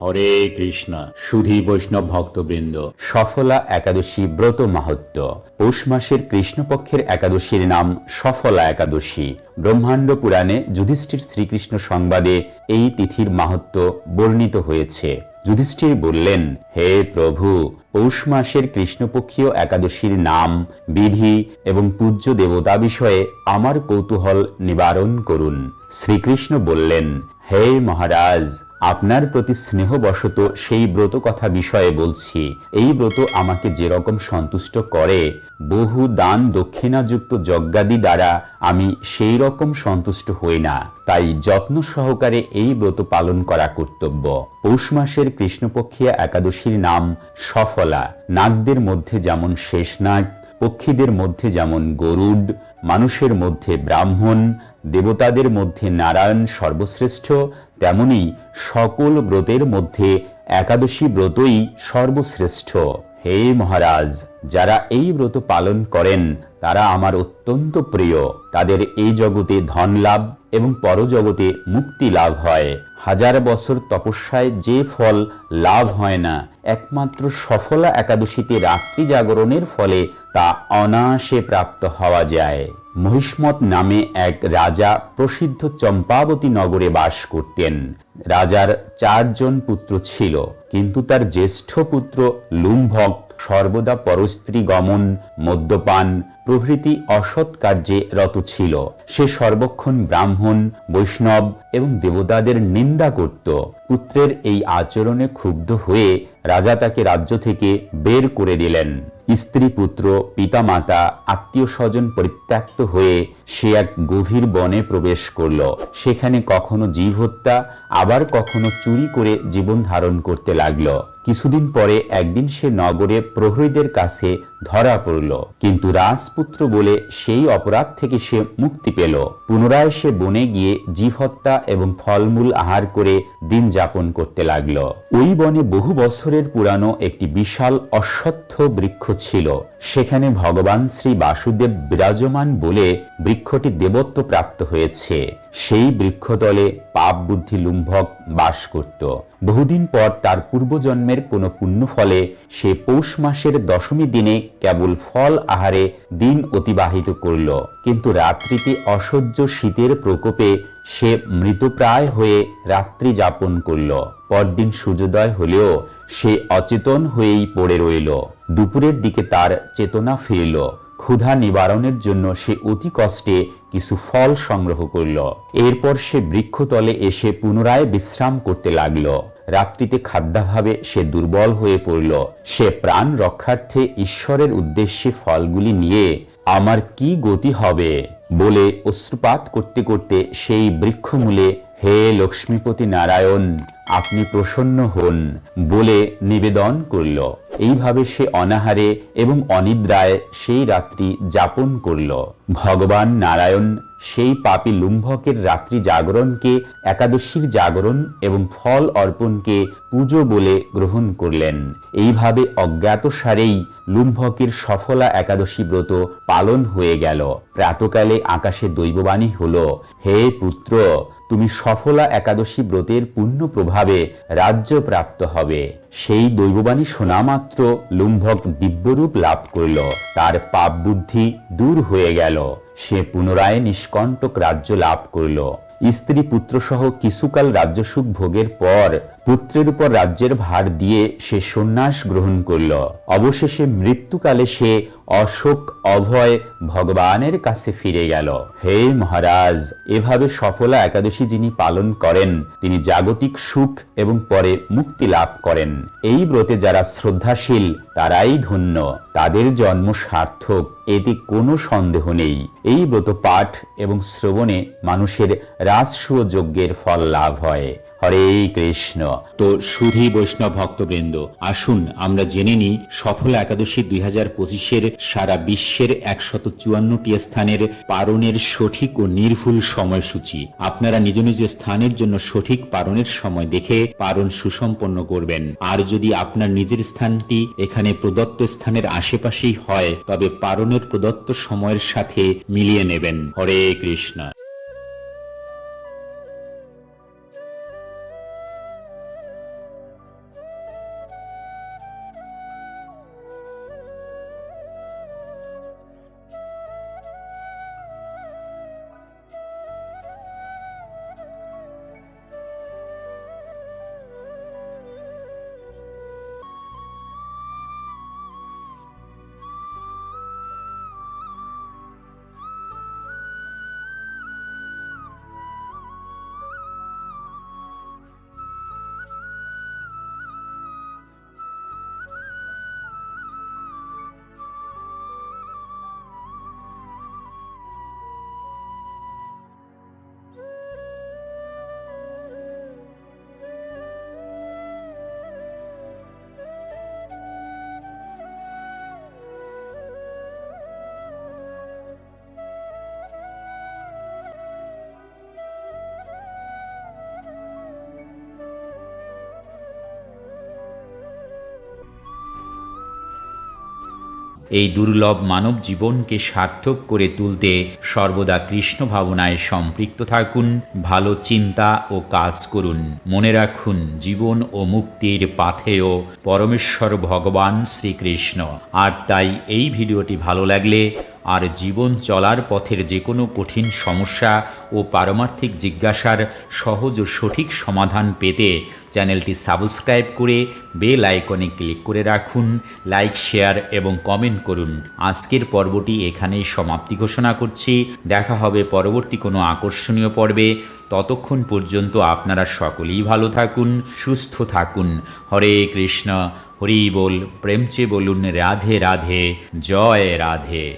হরে কৃষ্ণ। সুধী বৈষ্ণব ভক্তবৃন্দ, সফলা একাদশী ব্রত মাহাত্ম্য। পৌষ মাসের কৃষ্ণপক্ষের একাদশীর নাম সফলা একাদশী। ব্রহ্মাণ্ড পুরাণে যুধিষ্ঠির শ্রীকৃষ্ণ সংবাদে এই তিথির মাহাত্ম্য বর্ণিত হয়েছে। যুধিষ্ঠির বললেন, হে প্রভু, পৌষ মাসের কৃষ্ণপক্ষীয় একাদশীর নাম, বিধি এবং পূজ্য দেবতা বিষয়ে আমার কৌতূহল নিবারণ করুন। শ্রীকৃষ্ণ বললেন, হে মহারাজ, আপনার প্রতি স্নেহবশত সেই ব্রত কথা বিষয়ে বলছি। এই ব্রত আমাকে যেরকম সন্তুষ্ট করে, বহু দান দক্ষিণাযুক্ত যজ্ঞাদি দ্বারা আমি সেই রকম সন্তুষ্ট হই না। তাই যত্ন সহকারে এই ব্রত পালন করা কর্তব্য। পৌষ মাসের কৃষ্ণপক্ষীয় একাদশীর নাম সফলা। নাগদের মধ্যে যেমন শেষনাগ, পক্ষীদের মধ্যে যেমন গরুড, মানুষের মধ্যে ব্রাহ্মণ, দেবতাদের মধ্যে নারায়ণ সর্বশ্রেষ্ঠ, তেমনি সকল ব্রতের মধ্যে একাদশী ব্রতই সর্বশ্রেষ্ঠ। হে মহারাজ, যারা এই ব্রত পালন করেন তারা আমার অত্যন্ত প্রিয়। তাদের এই জগতে ধন লাভ এবং পরজগতে মুক্তি লাভ হয়। হাজার বছর তপস্যায় যে ফল লাভ হয় না, একমাত্র সফলা একাদশীতে রাত্রি জাগরণের ফলে তা অনায়াসে প্রাপ্ত হওয়া যায়। মহিষ্মত নামে এক রাজা প্রসিদ্ধ চম্পাবতী নগরে বাস করতেন। রাজার 4 জন পুত্র ছিল, কিন্তু তার জ্যেষ্ঠ পুত্র লুম্ভক সর্বদা পরস্ত্রী গমন, মদ্যপান প্রভৃতি অসৎ কার্যে রত ছিল। সে সর্বক্ষণ ব্রাহ্মণ, বৈষ্ণব এবং দেবতাদের নিন্দা করত। পুত্রের এই আচরণে ক্ষুব্ধ হয়ে রাজা তাকে রাজ্য থেকে বের করে দিলেন। স্ত্রী, পুত্র, পিতামাতা, আত্মীয় স্বজন পরিত্যক্ত হয়ে সে এক গভীর বনে প্রবেশ করল। সেখানে কখনো জীব হত্যা, আবার কখনো চুরি করে জীবন ধারণ করতে লাগল। কিছুদিন পরে একদিন সে নগরে প্রহরীদের কাছে ধরা পড়ল, কিন্তু রাজপুত্র বলে সেই অপরাধ থেকে সে মুক্তি পেল। পুনরায় সে বনে গিয়ে জীব হত্যা এবং ফলমূল আহার করে দিন যাপন করতে লাগল। ওই বনে বহু বছরের পুরানো একটি বিশাল অশ্বত্থ বৃক্ষ ছিল। সেখানে ভগবান শ্রী বাসুদেব বিরাজমান বলে বৃক্ষটি দেবত্ব প্রাপ্ত হয়েছে। সেই বৃক্ষতলে পাপ বুদ্ধি লুম্ভক বাস করত। বহুদিন পর তার পূর্বজন্মের কোনো পুণ্য ফলে সে পৌষ মাসের দশমী দিনে কেবল ফল আহারে দিন অতিবাহিত করল। কিন্তু রাত্রিতে অসহ্য শীতের প্রকোপে সে মৃতপ্রায় হয়ে রাত্রি যাপন করল। পরদিন সূর্যোদয় হলেও সে অচেতন হয়েই পড়ে রইল। দুপুরের দিকে তার চেতনা ফিরল। ক্ষুধা নিবারণের জন্য সে অতি কষ্টে কিছু ফল সংগ্রহ করল। এরপর সে বৃক্ষতলে এসে পুনরায় বিশ্রাম করতে লাগল। রাত্রিতে খাদ্যাভাবে সে দুর্বল হয়ে পড়ল। সে প্রাণ রক্ষার্থে ঈশ্বরের উদ্দেশ্যে ফলগুলি নিয়ে আমার কি গতি হবে বলে অশ্রুপাত করতে করতে সেই বৃক্ষমূলে, হে লক্ষ্মীপতি নারায়ণ, আপনি প্রসন্ন হন বলে নিবেদন করল। এইভাবে সে অনাহারে এবং অনিদ্রায় সেই রাত্রি যাপন করল। ভগবান নারায়ণ সেই পাপী লুম্ভকের রাত্রি জাগরণকে একাদশীর জাগরণ এবং ফল অর্পণকে পুজো বলে গ্রহণ করলেন। এইভাবে অজ্ঞাতসারেই লুম্ভকের সফলা একাদশী ব্রত পালন হয়ে গেল। প্রাতকালে আকাশে দৈববাণী হল, হে পুত্র, তুমি সফলা একাদশী ব্রতের পুণ্য প্রভাবে রাজ্য প্রাপ্ত হবে। সেই দৈববাণী শোনা মাত্র লুম্ভক দিব্যরূপ লাভ করল। তার পাপ বুদ্ধি দূর হয়ে গেল। সে পুনরায় নিষ্কণ্টক রাজ্য লাভ করল। স্ত্রী পুত্র সহ কিছুকাল রাজ্যসুখ ভোগের পর পুত্রের উপর রাজ্যের ভার দিয়ে সে সন্ন্যাস গ্রহণ করল। অবশেষে মৃত্যুকালে সে অশোক অভয় ভগবানের কাছে ফিরে গেল। হে মহারাজ, এভাবে সফলা একাদশী যিনি পালন করেন তিনি জাগতিক সুখ এবং পরে মুক্তি লাভ করেন। এই ব্রতে যারা শ্রদ্ধাশীল তারাই ধন্য, তাদের জন্ম সার্থক, এতে কোনো সন্দেহ নেই। এই ব্রত পাঠ এবং শ্রবণে মানুষের রাজসূয় যজ্ঞের ফল লাভ হয়। হরে কৃষ্ণ। তো সুধী বৈষ্ণব ভক্তবৃন্দ, আসুন আমরা জেনে নিই সফলা একাদশী 2025-এর সারা বিশ্বের 154টি স্থানের পারণের সঠিক ও নির্ভুল সময়সূচি। আপনারা নিজ নিজ স্থানের জন্য সঠিক পারণের সময় দেখে পারণ সুসম্পন্ন করবেন। আর যদি আপনার নিজের স্থানটি এখানে প্রদত্ত স্থানের আশেপাশেই হয় তবে পারণের প্রদত্ত সময়ের সাথে মিলিয়ে নেবেন। হরে কৃষ্ণ। এই দুর্লভ মানব জীবনকে সার্থক করে তুলতে সর্বদা কৃষ্ণ ভাবনায় সম্পৃক্ত থাকুন, ভালো চিন্তা ও কাজ করুন। মনে রাখুন, জীবন ও মুক্তির পাথেয় পরমেশ্বর ভগবান শ্রীকৃষ্ণ। আর তাই এই ভিডিওটি ভালো লাগলে আর জীবন চলার পথের যে কোনো কঠিন সমস্যা ও পারমার্থিক জিজ্ঞাসার সহজ ও সঠিক সমাধান পেতে চ্যানেলটি সাবস্ক্রাইব করে বেল আইকনে ক্লিক করে রাখুন। লাইক, শেয়ার এবং কমেন্ট করুন। আজকের পর্বটি এখানেই সমাপ্তি ঘোষণা করছি। দেখা হবে পরবর্তী কোনো আকর্ষণীয় পর্বে। ততক্ষণ পর্যন্ত আপনারা সকলেই ভালো থাকুন, সুস্থ থাকুন। হরে কৃষ্ণ, হরি বল, প্রেমচে বলুন রাধে রাধে, জয় রাধে।